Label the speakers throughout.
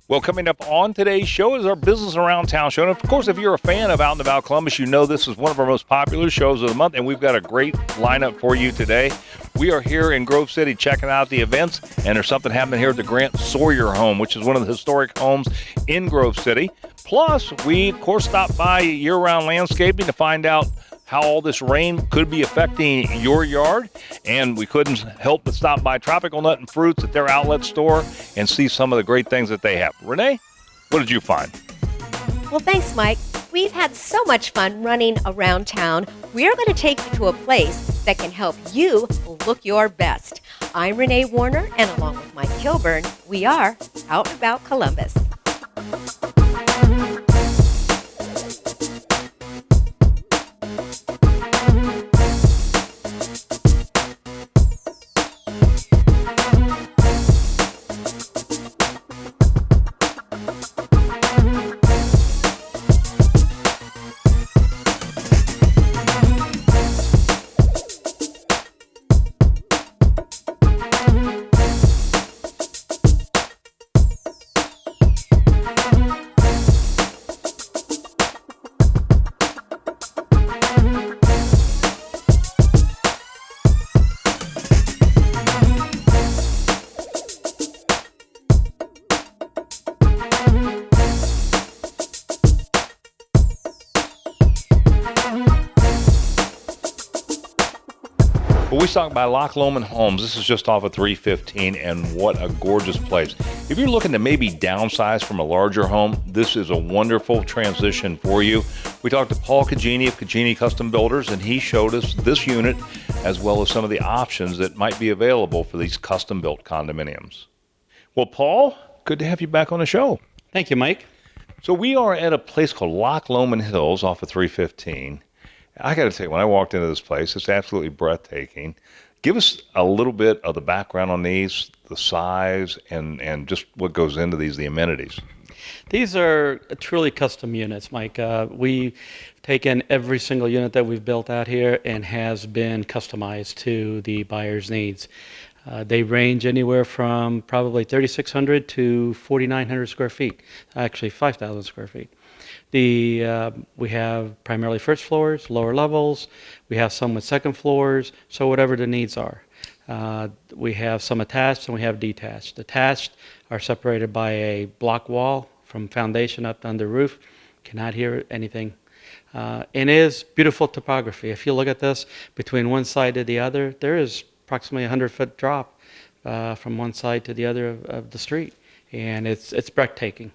Speaker 1: Well, coming up on today's show is our Business Around Town show. And of course, if you're a fan of Out and About Columbus, you know this is one of our most popular shows of the month, and we've got a great lineup for you today. We are here in Grove City checking out the events, and there's something happening here at the Grant Sawyer home, which is one of the historic homes in Grove City. Plus, we, of course, stopped by Year-Round Landscaping to find out how all this rain could be affecting your yard. And we couldn't help but stop by Tropical Nut and Fruits at their outlet store and see some of the great things that they have. Renee, what did you find?
Speaker 2: Well, thanks, Mike. We've had so much fun running around town. We're going to take you to a place that can help you look your best. I'm Renee Warner, and along with Mike Kilburn, we are Out and About Columbus.
Speaker 1: Well, we talked by Lomond Homes. This is just off of 315, and what a gorgeous place. If you're looking to maybe downsize from a larger home, this is a wonderful transition for you. We talked to Paul Cagini of Cagini Custom Builders, and he showed us this unit as well as some of the options that might be available for these custom-built condominiums. Well, Paul, good to have you back on the show.
Speaker 3: Thank you, Mike.
Speaker 1: So we are at a place called Loch Lomond Hills off of 315. I got to tell you, when I walked into this place, it's absolutely breathtaking. Give us a little bit of the background on these, the size, and just what goes into these, the amenities.
Speaker 3: These are truly custom units, Mike. We've taken every single unit that we've built out here and has been customized to the buyer's needs. They range anywhere from probably 3,600 to 4,900 square feet, actually 5,000 square feet. We have primarily first floors, lower levels. We have some with second floors, so whatever the needs are. We have some attached and we have detached. Attached are separated by a block wall from foundation up to under roof. Cannot hear anything. And it is beautiful topography. If you look at this, between one side to the other, there is approximately a 100-foot drop from one side to the other of the street. And it's breathtaking.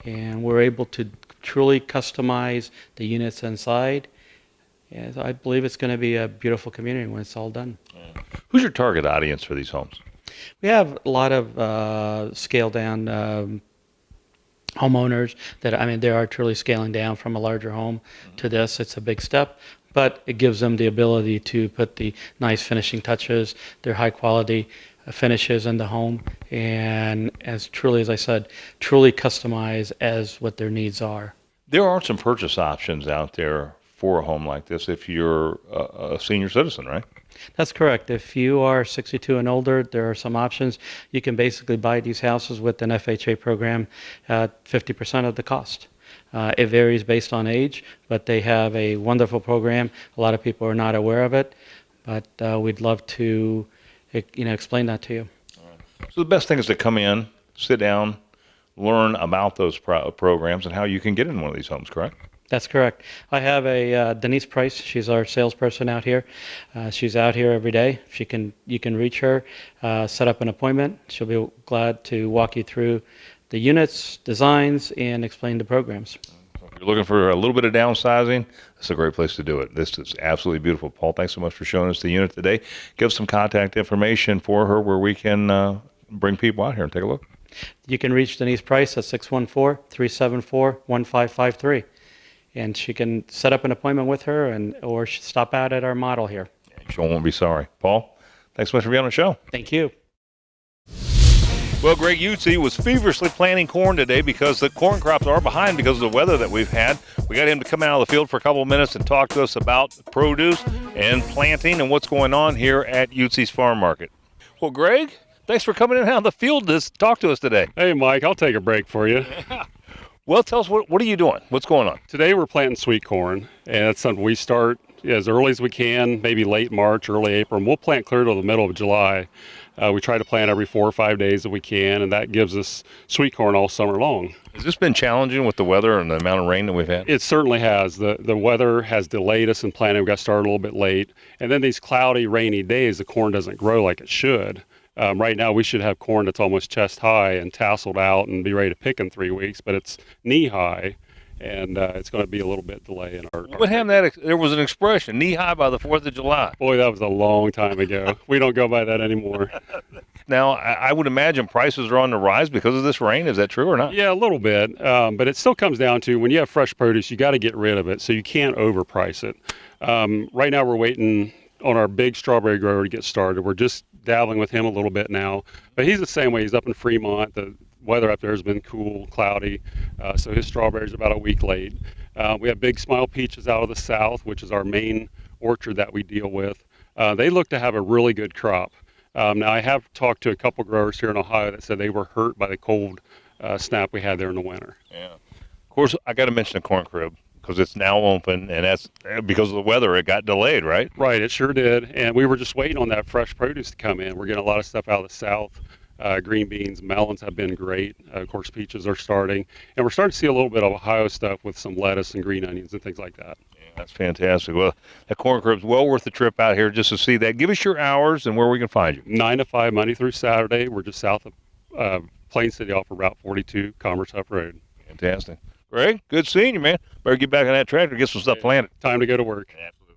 Speaker 3: And we're able to truly customize the units inside. And I believe it's going to be a beautiful community when it's all done.
Speaker 1: Who's your target audience for these homes?
Speaker 3: We have a lot of scaled down homeowners that, they are truly scaling down from a larger home to this. It's a big step, but it gives them the ability to put the nice finishing touches, their high quality finishes in the home, and as I said, truly customize as what their needs are.
Speaker 1: There are some purchase options out there for a home like this if you're a senior citizen, right?
Speaker 3: That's correct. If you are 62 and older, there are some options. You can basically buy these houses with an FHA program at 50% of the cost. It varies based on age, but they have a wonderful program. A lot of people are not aware of it, but we'd love to explain that to you.
Speaker 1: So the best thing is to come in, sit down, learn about those programs and how you can get in one of these homes, correct?
Speaker 3: That's correct. I have a Denise Price. She's our salesperson out here. She's out here every day. You can reach her, set up an appointment. She'll be glad to walk you through the units, designs, and explain the programs.
Speaker 1: If you're looking for a little bit of downsizing, this is a great place to do it. This is absolutely beautiful. Paul, thanks so much for showing us the unit today. Give us some contact information for her where we can bring people out here and take a look.
Speaker 3: You can reach Denise Price at 614-374-1553. And she can set up an appointment with her or stop out at our model here.
Speaker 1: She won't be sorry. Paul, thanks so much for being on the show.
Speaker 3: Thank you.
Speaker 1: Well, Greg Utze was feverishly planting corn today because the corn crops are behind because of the weather that we've had. We got him to come out of the field for a couple of minutes and talk to us about produce and planting and what's going on here at Utze's Farm Market. Well, Greg, thanks for coming in out of the field to talk to us today.
Speaker 4: Hey, Mike, I'll take a break for you.
Speaker 1: Well, tell us, what are you doing? What's going on?
Speaker 4: Today we're planting sweet corn, and it's something we start as early as we can, maybe late March, early April, and we'll plant clear to the middle of July. We try to plant every 4 or 5 days that we can, and that gives us sweet corn all summer long.
Speaker 1: Has this been challenging with the weather and the amount of rain that we've had?
Speaker 4: It certainly has. The weather has delayed us in planting. We got started a little bit late, and then these cloudy, rainy days, the corn doesn't grow like it should. Right now, we should have corn that's almost chest high and tasseled out and be ready to pick in 3 weeks, but it's knee high, and it's going to be a little bit delay in our.
Speaker 1: What happened? That there was an expression, knee high by the 4th of July.
Speaker 4: Boy, that was a long time ago. We don't go by that anymore.
Speaker 1: Now, I would imagine prices are on the rise because of this rain. Is that true or not?
Speaker 4: Yeah, a little bit, but it still comes down to when you have fresh produce, you got to get rid of it, so you can't overprice it. Right now, we're waiting on our big strawberry grower to get started. We're just dabbling with him a little bit now, but he's the same way. He's up in Fremont. The weather up there has been cool, cloudy, so his strawberries are about a week late. We have Big Smile peaches out of the south, which is our main orchard that we deal with. They look to have a really good crop. Now, I have talked to a couple growers here in Ohio that said they were hurt by the cold snap we had there in the winter.
Speaker 1: Yeah. Of course, I got to mention the corn crib because it's now open, and that's because of the weather. It got delayed, right?
Speaker 4: Right, it sure did, and we were just waiting on that fresh produce to come in. We're getting a lot of stuff out of the south. Green beans, melons have been great. Of course, peaches are starting, and we're starting to see a little bit of Ohio stuff with some lettuce and green onions and things like that.
Speaker 1: Yeah, that's fantastic. Well, that corn crib's well worth the trip out here just to see that. Give us your hours and where we can find you.
Speaker 4: 9 to 5, Monday through Saturday. We're just south of Plain City off of Route 42, Commerce Huff Road.
Speaker 1: Fantastic. Greg, good seeing you, man. Better get back on that tractor, get some stuff planted.
Speaker 4: Time to go to work.
Speaker 1: Absolutely.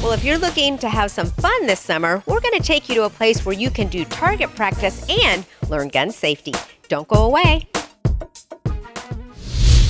Speaker 2: Well, if you're looking to have some fun this summer, we're going to take you to a place where you can do target practice and learn gun safety. Don't go away.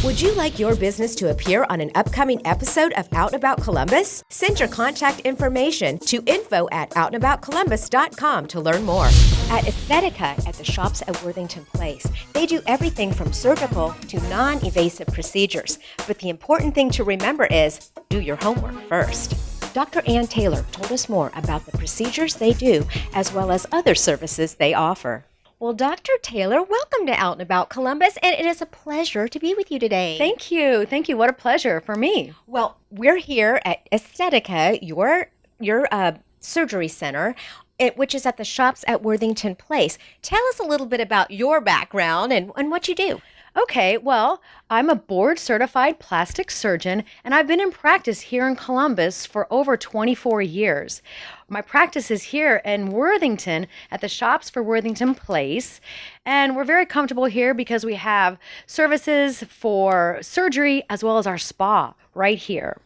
Speaker 5: Would you like your business to appear on an upcoming episode of Out and About Columbus? Send your contact information to info@outandaboutcolumbus.com to learn more.
Speaker 2: At Aesthetica at the shops at Worthington Place, they do everything from surgical to non-invasive procedures. But the important thing to remember is do your homework first. Dr. Ann Taylor told us more about the procedures they do as well as other services they offer. Well, Dr. Taylor, welcome to Out and About Columbus, and it is a pleasure to be with you today.
Speaker 6: Thank you. Thank you. What a pleasure for me.
Speaker 2: Well, we're here at Aesthetica, your surgery center, which is at the shops at Worthington Place. Tell us a little bit about your background and what you do.
Speaker 6: Okay, well, I'm a board-certified plastic surgeon, and I've been in practice here in Columbus for over 24 years. My practice is here in Worthington at the shops for Worthington Place, and we're very comfortable here because we have services for surgery as well as our spa right here.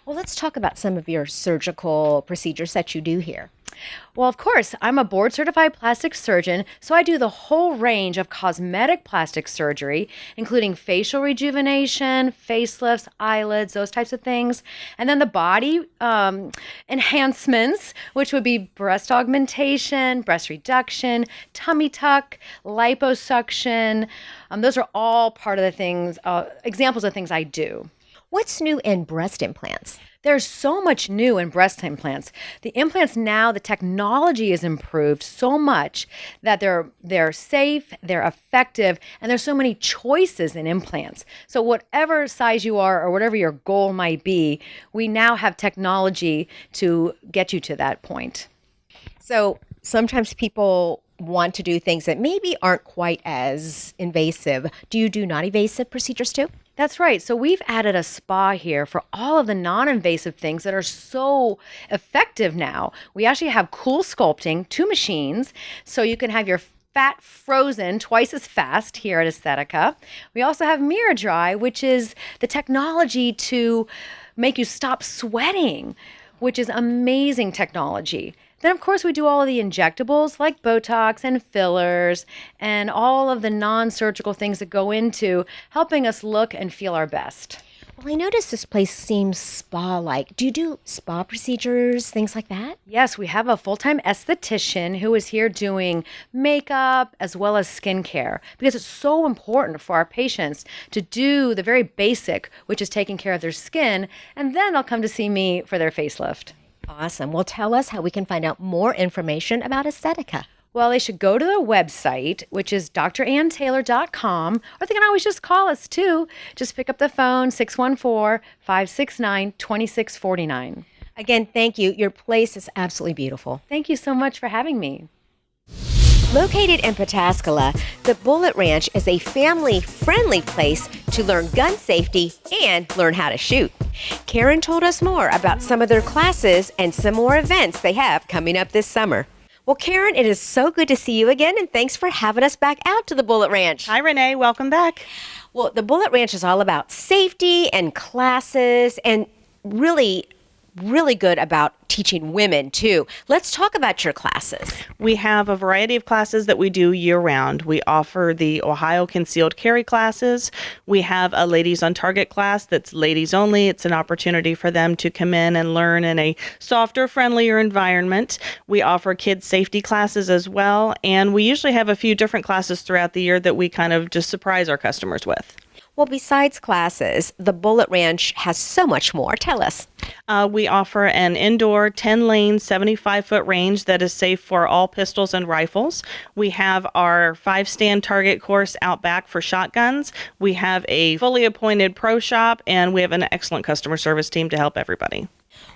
Speaker 2: Well, let's talk about some of your surgical procedures that you do here.
Speaker 6: Well, of course, I'm a board-certified plastic surgeon, so I do the whole range of cosmetic plastic surgery, including facial rejuvenation, facelifts, eyelids, those types of things. And then the body enhancements, which would be breast augmentation, breast reduction, tummy tuck, liposuction. Those are all part of the things, examples of things I do.
Speaker 2: What's new in breast implants?
Speaker 6: There's so much new in breast implants. The implants now, the technology is improved so much that they're safe, they're effective, and there's so many choices in implants. So whatever size you are or whatever your goal might be, we now have technology to get you to that point.
Speaker 2: So sometimes people want to do things that maybe aren't quite as invasive. Do you do non-invasive procedures too?
Speaker 6: That's right. So we've added a spa here for all of the non-invasive things that are so effective now. We actually have cool sculpting, 2 machines, so you can have your fat frozen twice as fast here at Aesthetica. We also have Mirror Dry, which is the technology to make you stop sweating, which is amazing technology. Then, of course, we do all of the injectables like Botox and fillers and all of the non-surgical things that go into helping us look and feel our best.
Speaker 2: Well, I noticed this place seems spa-like. Do you do spa procedures, things like that?
Speaker 6: Yes, we have a full-time esthetician who is here doing makeup as well as skincare because it's so important for our patients to do the very basic, which is taking care of their skin, and then they'll come to see me for their facelift.
Speaker 2: Awesome. Well, tell us how we can find out more information about Aesthetica.
Speaker 6: Well, they should go to the website, which is dranntaylor.com, or they can always just call us too. Just pick up the phone, 614-569-2649.
Speaker 2: Again, thank you. Your place is absolutely beautiful.
Speaker 6: Thank you so much for having me.
Speaker 2: Located in Pataskala, the Bullet Ranch is a family-friendly place to learn gun safety and learn how to shoot. Karen told us more about some of their classes and some more events they have coming up this summer. Well, Karen, it is so good to see you again, and thanks for having us back out to the Bullet Ranch.
Speaker 7: Hi, Renee. Welcome back.
Speaker 2: Well, the Bullet Ranch is all about safety and classes, and really good about teaching women too. Let's talk about your classes.
Speaker 7: We have a variety of classes that we do year-round. We offer the Ohio Concealed Carry classes. We have a Ladies on Target class that's ladies only. It's an opportunity for them to come in and learn in a softer, friendlier environment. We offer kids safety classes as well, and we usually have a few different classes throughout the year that we kind of just surprise our customers with.
Speaker 2: Well, besides classes, the Bullet Ranch has so much more. Tell us.
Speaker 7: We offer an indoor 10-lane, 75-foot range that is safe for all pistols and rifles. We have our 5-stand target course out back for shotguns. We have a fully appointed pro shop, and we have an excellent customer service team to help everybody.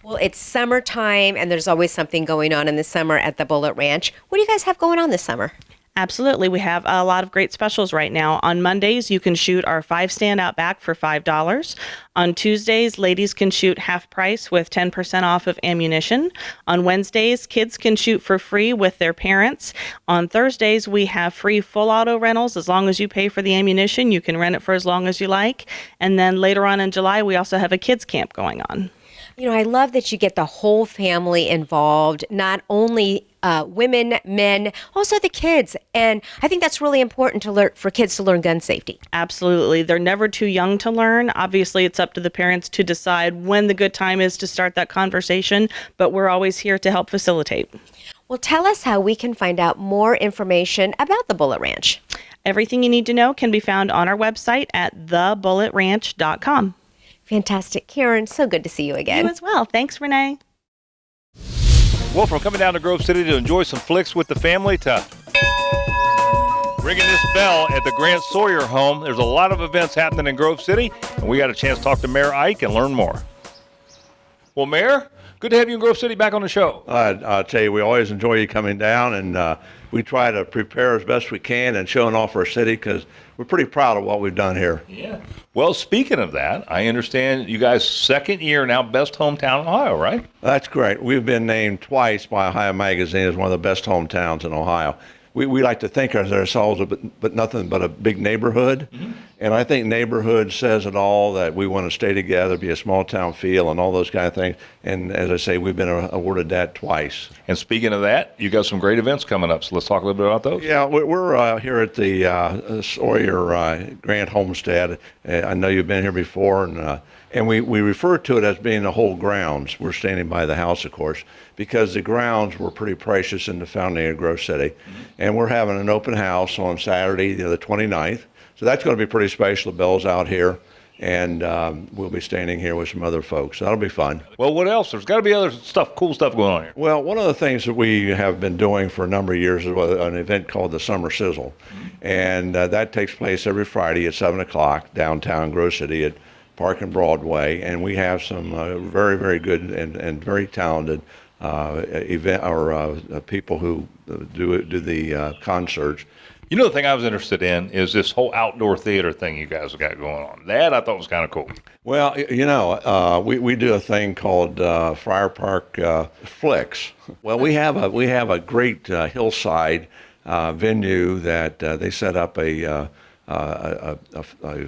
Speaker 2: Well, it's summertime, and there's always something going on in the summer at the Bullet Ranch. What do you guys have going on this summer?
Speaker 7: Absolutely. We have a lot of great specials right now. On Mondays, you can shoot our 5-stand out back for $5. On Tuesdays, ladies can shoot half price with 10% off of ammunition. On Wednesdays, kids can shoot for free with their parents. On Thursdays, we have free full auto rentals. As long as you pay for the ammunition, you can rent it for as long as you like. And then later on in July, we also have a kids camp going on.
Speaker 2: You know, I love that you get the whole family involved, not only women, men, also the kids. And I think that's really important to learn for kids to learn gun safety.
Speaker 7: Absolutely. They're never too young to learn. Obviously, it's up to the parents to decide when the good time is to start that conversation, but we're always here to help facilitate.
Speaker 2: Well, tell us how we can find out more information about the Bullet Ranch.
Speaker 7: Everything you need to know can be found on our website at thebulletranch.com.
Speaker 2: Fantastic. Karen, so good to see you again.
Speaker 7: You as well. Thanks, Renee.
Speaker 1: Well, from coming down to Grove City to enjoy some flicks with the family to ringing this bell at the Grant Sawyer home, there's a lot of events happening in Grove City, and we got a chance to talk to Mayor Ike and learn more. Well, Mayor, good to have you in Grove City back on the show.
Speaker 8: I'll tell you, we always enjoy you coming down, and we try to prepare as best we can and showing off our city because we're pretty proud of what we've done here.
Speaker 1: Yeah. Well, speaking of that, I understand you guys' second year now, best hometown in Ohio, right?
Speaker 8: That's great. We've been named twice by Ohio Magazine as one of the best hometowns in Ohio. We like to think of ourselves, but nothing but a big neighborhood. Mm-hmm. And I think neighborhood says it all, that we want to stay together, be a small town feel, and all those kind of things. And as I say, we've been awarded that twice.
Speaker 1: And speaking of that, you got some great events coming up. So let's talk a little bit about those.
Speaker 8: Yeah, we're here at the Sawyer Grant Homestead. I know you've been here before, and we refer to it as being the whole grounds. We're standing by the house, of course, because the grounds were pretty precious in the founding of Grove City. Mm-hmm. And we're having an open house on Saturday, the 29th. So that's going to be pretty special. The Bill's out here, and we'll be standing here with some other folks. So that'll be fun.
Speaker 1: Well, what else? There's got to be other stuff, cool stuff going on here.
Speaker 8: Well, one of the things that we have been doing for a number of years is an event called the Summer Sizzle. Mm-hmm. And that takes place every Friday at 7 o'clock downtown Grove City at Park and Broadway. And we have some very, very good and very talented people who do the concerts.
Speaker 1: You know, the thing I was interested in is this whole outdoor theater thing you guys have got going on. That I thought was kind of cool.
Speaker 8: Well, you know, we do a thing called Friar Park Flicks. Well, we have a great hillside venue that they set up a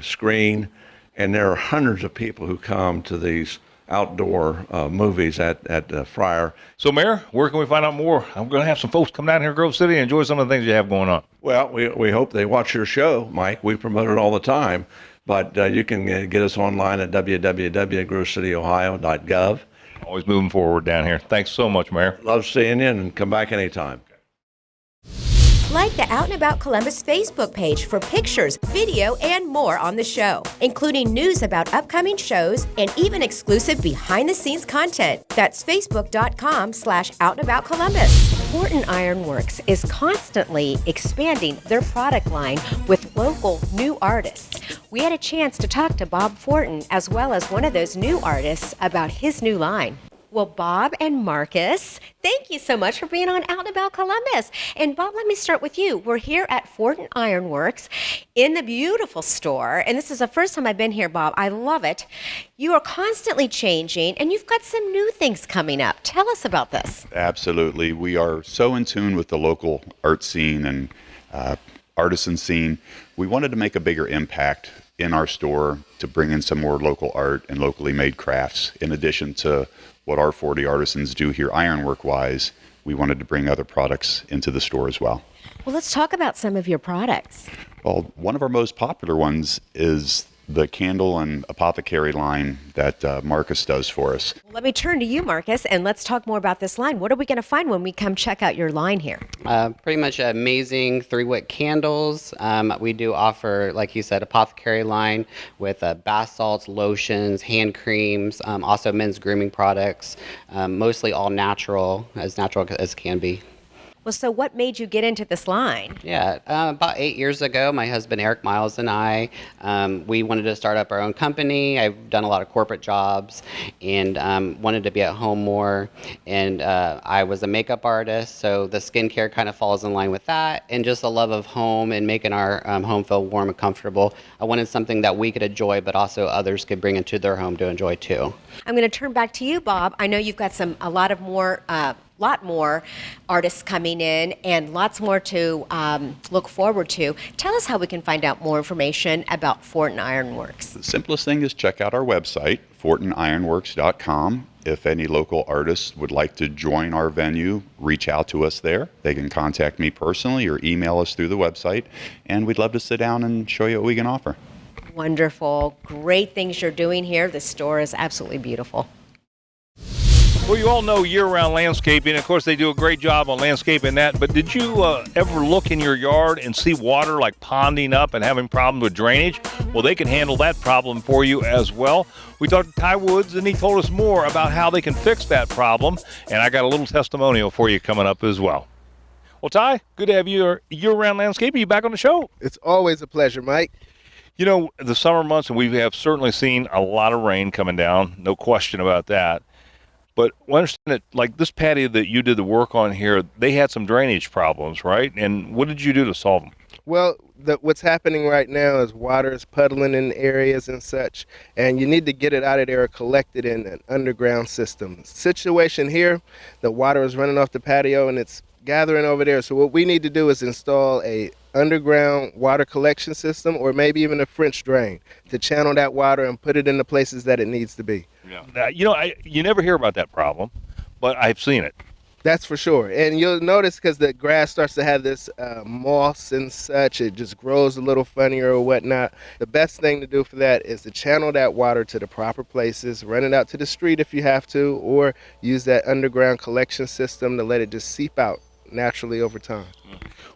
Speaker 8: screen, and there are hundreds of people who come to these outdoor movies at Friar.
Speaker 1: So, Mayor, where can we find out more? I'm going to have some folks come down here to Grove City and enjoy some of the things you have going on.
Speaker 8: Well, we hope they watch your show, Mike. We promote it all the time. But you can get us online at www.grovecityohio.gov.
Speaker 1: Always moving forward down here. Thanks so much, Mayor.
Speaker 8: Love seeing you, and come back anytime.
Speaker 5: Like the Out and About Columbus Facebook page for pictures, video, and more on the show, including news about upcoming shows and even exclusive behind-the-scenes content. That's facebook.com/outandaboutcolumbus.
Speaker 2: Fortin Ironworks is constantly expanding their product line with local new artists. We had a chance to talk to Bob Fortin as well as one of those new artists about his new line. Well, Bob and Marcus, thank you so much for being on Out and About Columbus. And Bob, let me start with you. We're here at Fortin Ironworks in the beautiful store. And this is the first time I've been here, Bob. I love it. You are constantly changing, and you've got some new things coming up. Tell us about this.
Speaker 9: Absolutely. We are so in tune with the local art scene and artisan scene. We wanted to make a bigger impact in our store to bring in some more local art and locally made crafts in addition to what our 40 artisans do here ironwork wise. We wanted to bring other products into the store as well.
Speaker 2: Well, let's talk about some of your products.
Speaker 9: Well, one of our most popular ones is the candle and apothecary line that Marcus does for us.
Speaker 2: Well, let me turn to you, Marcus, and let's talk more about this line. What are we going to find when we come check out your line here?
Speaker 10: Pretty much amazing 3-wick candles. We do offer, like you said, apothecary line with bath salts, lotions, hand creams, also men's grooming products, mostly all natural as can be.
Speaker 2: Well, so what made you get into this line?
Speaker 10: Yeah, about 8 years ago, my husband Eric Miles and I, we wanted to start up our own company. I've done a lot of corporate jobs and wanted to be at home more. And I was a makeup artist, so the skincare kind of falls in line with that. And just a love of home and making our home feel warm and comfortable. I wanted something that we could enjoy, but also others could bring into their home to enjoy too.
Speaker 2: I'm going to turn back to you, Bob. I know you've got a lot more artists coming in and lots more to look forward to. Tell us how we can find out more information about Fortin Ironworks.
Speaker 9: The simplest thing is check out our website, fortinironworks.com. If any local artists would like to join our venue, reach out to us there. They can contact me personally or email us through the website, and we'd love to sit down and show you what we can offer.
Speaker 2: Wonderful. Great things you're doing here. The store is absolutely beautiful.
Speaker 1: Well, you all know year-round landscaping. Of course, they do a great job on landscaping that. But did you ever look in your yard and see water like ponding up and having problems with drainage? Well, they can handle that problem for you as well. We talked to Ty Woods, and he told us more about how they can fix that problem. And I got a little testimonial for you coming up as well. Well, Ty, good to have you year-round landscaping. You back on the show?
Speaker 11: It's always a pleasure, Mike.
Speaker 1: You know, the summer months, and we have certainly seen a lot of rain coming down. No question about that. But I understand that, like this patio that you did the work on here, they had some drainage problems, right? And what did you do to solve them?
Speaker 11: Well, what's happening right now is water is puddling in areas and such, and you need to get it out of there or collect it in an underground system. Situation here, the water is running off the patio and it's gathering over there. So what we need to do is install a underground water collection system or maybe even a French drain to channel that water and put it in the places that it needs to be.
Speaker 1: Yeah. You never hear about that problem, but I've seen it.
Speaker 11: That's for sure. And you'll notice because the grass starts to have this moss and such, it just grows a little funnier or whatnot. The best thing to do for that is to channel that water to the proper places, run it out to the street if you have to, or use that underground collection system to let it just seep out naturally over time.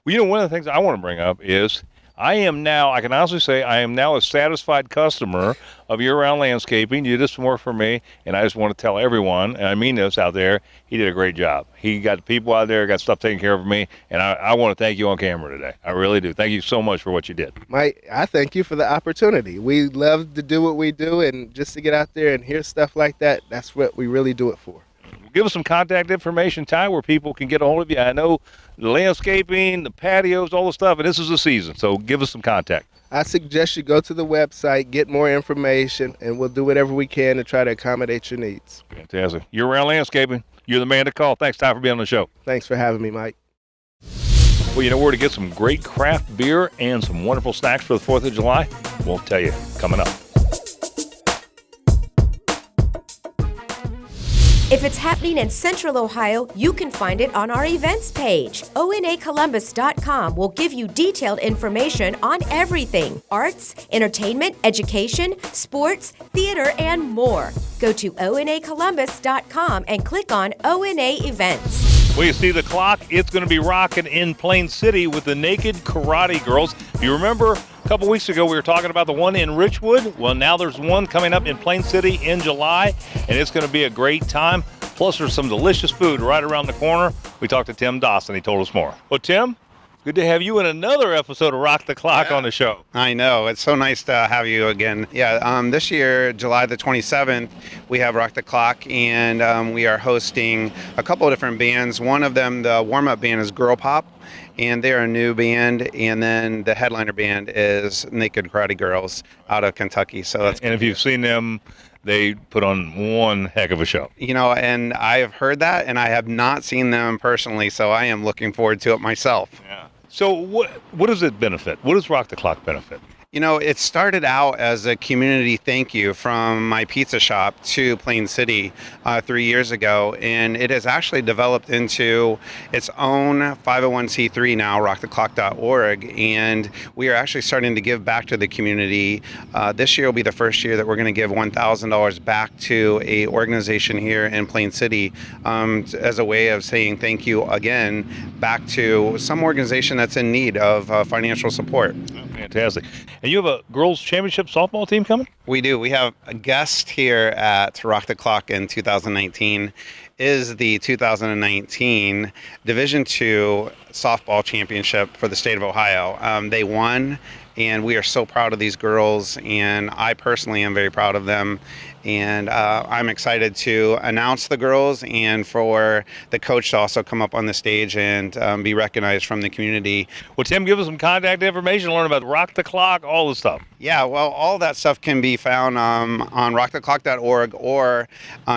Speaker 1: Well, one of the things I want to bring up is I can honestly say I am now a satisfied customer of year-round landscaping. You did some work for me, and I just want to tell everyone, and I mean this out there, he did a great job. He got the people out there, got stuff taken care of me, and I want to thank you on camera today. I really do. Thank you so much for what you did.
Speaker 11: Mike, I thank you for the opportunity. We love to do what we do, and just to get out there and hear stuff like that, that's what we really do it for.
Speaker 1: Give us some contact information, Ty, where people can get a hold of you. I know the landscaping, the patios, all the stuff, and this is the season, so give us some contact.
Speaker 11: I suggest you go to the website, get more information, and we'll do whatever we can to try to accommodate your needs.
Speaker 1: Fantastic. Year-round landscaping, you're the man to call. Thanks, Ty, for being on the show.
Speaker 11: Thanks for having me, Mike.
Speaker 1: Well, you know where to get some great craft beer and some wonderful snacks for the 4th of July? We'll tell you coming up.
Speaker 5: If it's happening in Central Ohio, you can find it on our events page. ONAColumbus.com will give you detailed information on everything: arts, entertainment, education, sports, theater, and more. Go to ONAColumbus.com and click on ONA Events.
Speaker 1: Well, you see the clock, it's going to be rocking in Plain City with the Naked Karate Girls. You remember a couple weeks ago we were talking about the one in Richwood? Well, now there's one coming up in Plain City in July, and it's going to be a great time. Plus, there's some delicious food right around the corner. We talked to Tim Dawson. He told us more. Well, Tim, good to have you in another episode of Rock the Clock on the show.
Speaker 12: I know. It's so nice to have you again. Yeah, this year, July the 27th, we have Rock the Clock, and we are hosting a couple of different bands. One of them, the warm-up band, is Girl Pop, and they're a new band. And then the headliner band is Naked Karate Girls out of Kentucky. So that's
Speaker 1: And if you've seen them, they put on one heck of a show.
Speaker 12: You know, and I have heard that, and I have not seen them personally, so I am looking forward to it myself.
Speaker 1: Yeah. So what does it benefit? What does Rock the Clock benefit?
Speaker 12: You know, it started out as a community thank you from my pizza shop to Plain City 3 years ago, and it has actually developed into its own 501c3 now, rocktheclock.org, and we are actually starting to give back to the community. This year will be the first year that we're going to give $1,000 back to a organization here in Plain City as a way of saying thank you again back to some organization that's in need of financial support.
Speaker 1: Fantastic. And you have a girls' championship softball team coming?
Speaker 12: We do. We have a guest here at Rock the Clock in 2019 is the 2019 Division II softball championship for the state of Ohio. They won, and we are so proud of these girls, and I personally am very proud of them. And I'm excited to announce the girls and for the coach to also come up on the stage and be recognized from the community.
Speaker 1: Well, Tim, give us some contact information, learn about Rock the Clock, all the stuff.
Speaker 12: Yeah, well, all that stuff can be found on rocktheclock.org, or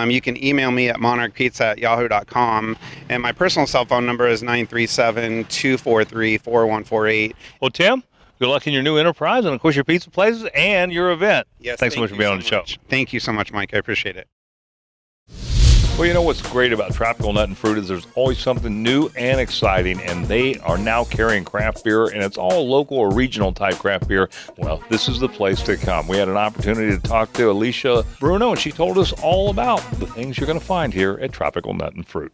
Speaker 12: you can email me at monarchpizza@yahoo.com. And my personal cell phone number is 937-243-4148.
Speaker 1: Well, Tim, good luck in your new enterprise and, of course, your pizza places and your event.
Speaker 12: Yes,
Speaker 1: thanks so much for being on the show.
Speaker 12: Thank you so much, Mike. I appreciate it.
Speaker 1: Well, you know what's great about Tropical Nut and Fruit is there's always something new and exciting, and they are now carrying craft beer, and it's all local or regional type craft beer. Well, this is the place to come. We had an opportunity to talk to Alicia Bruno, and she told us all about the things you're going to find here at Tropical Nut and Fruit.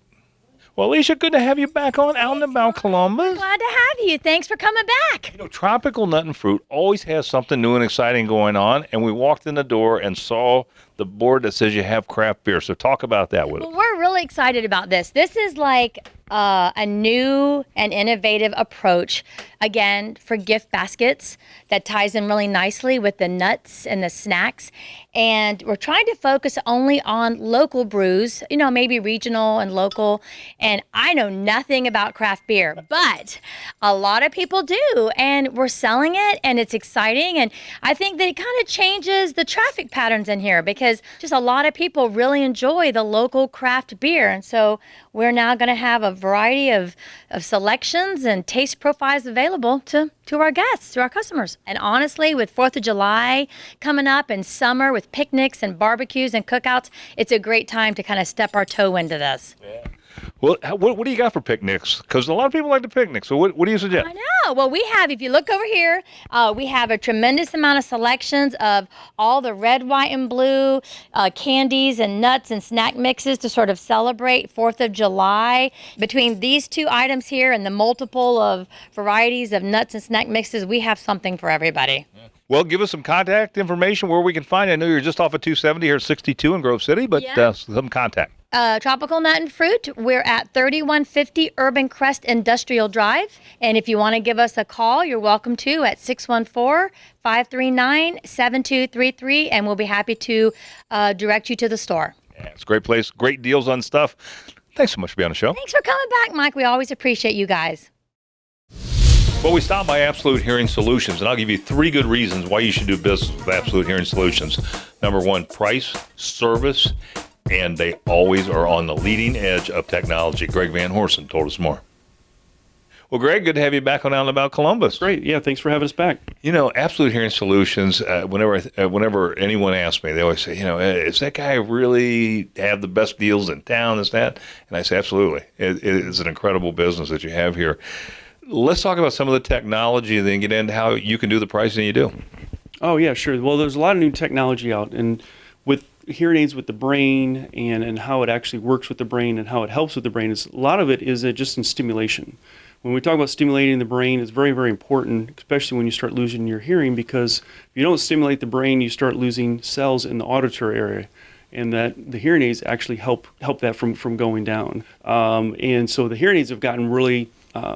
Speaker 1: Well, Alicia, good to have you back on Out and About Columbus.
Speaker 13: Glad to have you. Thanks for coming back.
Speaker 1: You know, Tropical Nut and Fruit always has something new and exciting going on, and we walked in the door and saw the board that says you have craft beer. So talk about that with us.
Speaker 13: Well, we're really excited about this. This is like a new and innovative approach, again, for gift baskets that ties in really nicely with the nuts and the snacks. And we're trying to focus only on local brews, you know, maybe regional and local. And I know nothing about craft beer, but a lot of people do. And we're selling it, and it's exciting. And I think that it kind of changes the traffic patterns in here because just a lot of people really enjoy the local craft beer. And so we're now going to have a variety of selections and taste profiles available to our guests, to our customers. And honestly, with 4th of July coming up and summer with picnics and barbecues and cookouts, it's a great time to kind of step our toe into this.
Speaker 1: Yeah. Well, what do you got for picnics? Because a lot of people like to picnic. So what do you suggest?
Speaker 13: I know. Well, we have, if you look over here, we have a tremendous amount of selections of all the red, white, and blue candies and nuts and snack mixes to sort of celebrate 4th of July. Between these two items here and the multiple of varieties of nuts and snack mixes, we have something for everybody.
Speaker 1: Yeah. Well, give us some contact information where we can find it. I know you're just off of 270 here at 62 in Grove City, but some contact.
Speaker 13: Tropical Nut and Fruit, we're at 3150 Urban Crest Industrial Drive. And if you want to give us a call, you're welcome to at 614-539-7233, and we'll be happy to direct you to the store.
Speaker 1: Yeah, it's a great place, great deals on stuff. Thanks so much for being on the show.
Speaker 13: Thanks for coming back, Mike. We always appreciate you guys.
Speaker 1: Well, we stopped by Absolute Hearing Solutions, and I'll give you 3 good reasons why you should do business with Absolute Hearing Solutions. Number 1, price, service, and they always are on the leading edge of technology. Greg Van Horsen told us more. Well, Greg, good to have you back on Out and About Columbus.
Speaker 3: Great. Yeah, thanks for having us back.
Speaker 1: You know, Absolute Hearing Solutions, whenever anyone asks me, they always say, you know, is that guy really have the best deals in town, is that? And I say, absolutely. It is an incredible business that you have here. Let's talk about some of the technology and then get into how you can do the pricing you do.
Speaker 3: Oh, yeah, sure. Well, there's a lot of new technology out, and with hearing aids with the brain and how it actually works with the brain and how it helps with the brain, a lot of it is just in stimulation. When we talk about stimulating the brain, it's very, very important, especially when you start losing your hearing, because if you don't stimulate the brain, you start losing cells in the auditory area. and that the hearing aids actually help that from going down. And so the hearing aids have gotten really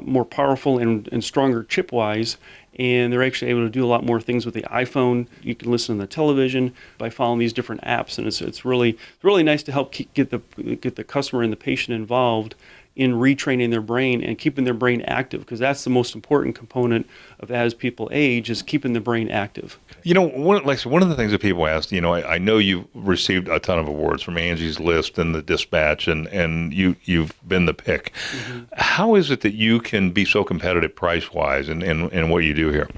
Speaker 3: more powerful and stronger chip-wise, and they're actually able to do a lot more things with the iPhone. You can listen to the television by following these different apps, and it's really nice to help get the customer and the patient involved in retraining their brain and keeping their brain active, because that's the most important component of as people age, is keeping the brain active.
Speaker 1: One of the things that people ask, I know you've received a ton of awards from Angie's List and the Dispatch, and you've been the pick. Mm-hmm. How is it that you can be so competitive price-wise in what you do here?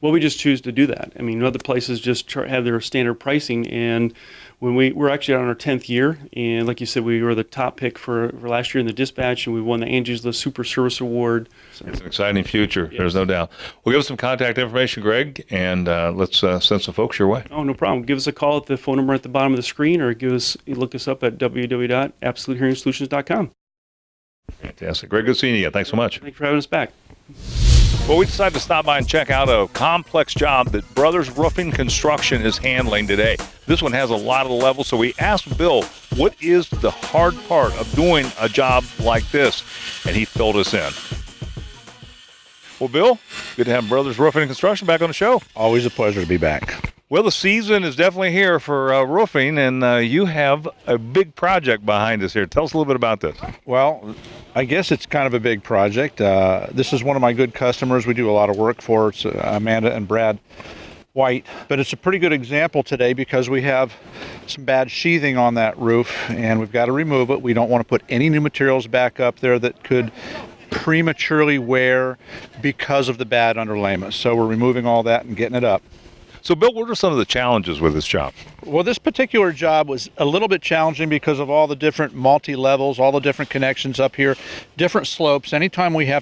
Speaker 3: Well, we just choose to do that. I mean, other places just have their standard pricing, and when we're actually on our 10th year, and like you said, we were the top pick for last year in the Dispatch, and we won the Angie's List Super Service Award. So,
Speaker 1: it's an exciting future.
Speaker 3: Yes.
Speaker 1: There's no doubt. We'll give us some contact information, Greg, and let's send some folks your way.
Speaker 3: Oh, no problem. Give us a call at the phone number at the bottom of the screen, or look us up at www.absolutehearingsolutions.com.
Speaker 1: Fantastic. Greg, good seeing you again. Thanks so much.
Speaker 3: Thanks for having us back.
Speaker 1: Well, we decided to stop by and check out a complex job that Brothers Roofing Construction is handling today. This one has a lot of levels, so we asked Bill, what is the hard part of doing a job like this? And he filled us in. Well, Bill, good to have Brothers Roofing Construction back on the show.
Speaker 14: Always a pleasure to be back.
Speaker 1: Well, the season is definitely here for roofing, and you have a big project behind us here. Tell us a little bit about this.
Speaker 14: Well, I guess it's kind of a big project. This is one of my good customers we do a lot of work for. It's Amanda and Brad White. But it's a pretty good example today because we have some bad sheathing on that roof, and we've got to remove it. We don't want to put any new materials back up there that could prematurely wear because of the bad underlayment. So we're removing all that and getting it up.
Speaker 1: So, Bill, what are some of the challenges with this job?
Speaker 14: Well, this particular job was a little bit challenging because of all the different multi-levels, all the different connections up here, different slopes. Anytime we're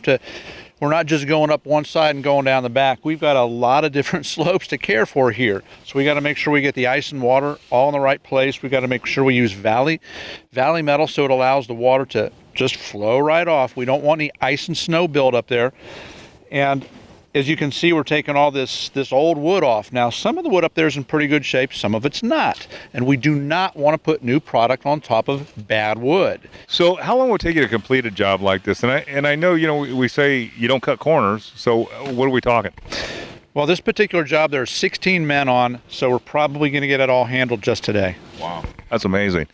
Speaker 14: not just going up one side and going down the back. We've got a lot of different slopes to care for here. So we got to make sure we get the ice and water all in the right place. We got to make sure we use valley metal so it allows the water to just flow right off. We don't want any ice and snow build up there. And as you can see, we're taking all this old wood off. Now, some of the wood up there is in pretty good shape, some of it's not. And we do not want to put new product on top of bad wood.
Speaker 1: So how long would it take you to complete a job like this? And I know, we say you don't cut corners, so what are we talking?
Speaker 14: Well, this particular job, there are 16 men on, so we're probably going to get it all handled just today.
Speaker 1: Wow. That's amazing.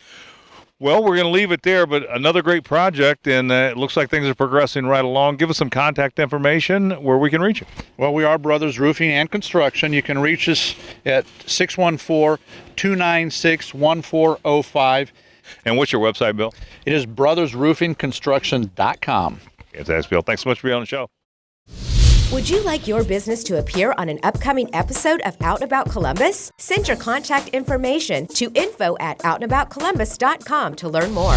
Speaker 1: Well, we're going to leave it there, but another great project, and it looks like things are progressing right along. Give us some contact information where we can reach you.
Speaker 14: Well, we are Brothers Roofing and Construction. You can reach us at 614-296-1405.
Speaker 1: And what's your website, Bill?
Speaker 14: It is brothersroofingconstruction.com.
Speaker 1: Fantastic, Bill. Thanks so much for being on the show.
Speaker 5: Would you like your business to appear on an upcoming episode of Out and About Columbus? Send your contact information to info@outandaboutcolumbus.com to learn more.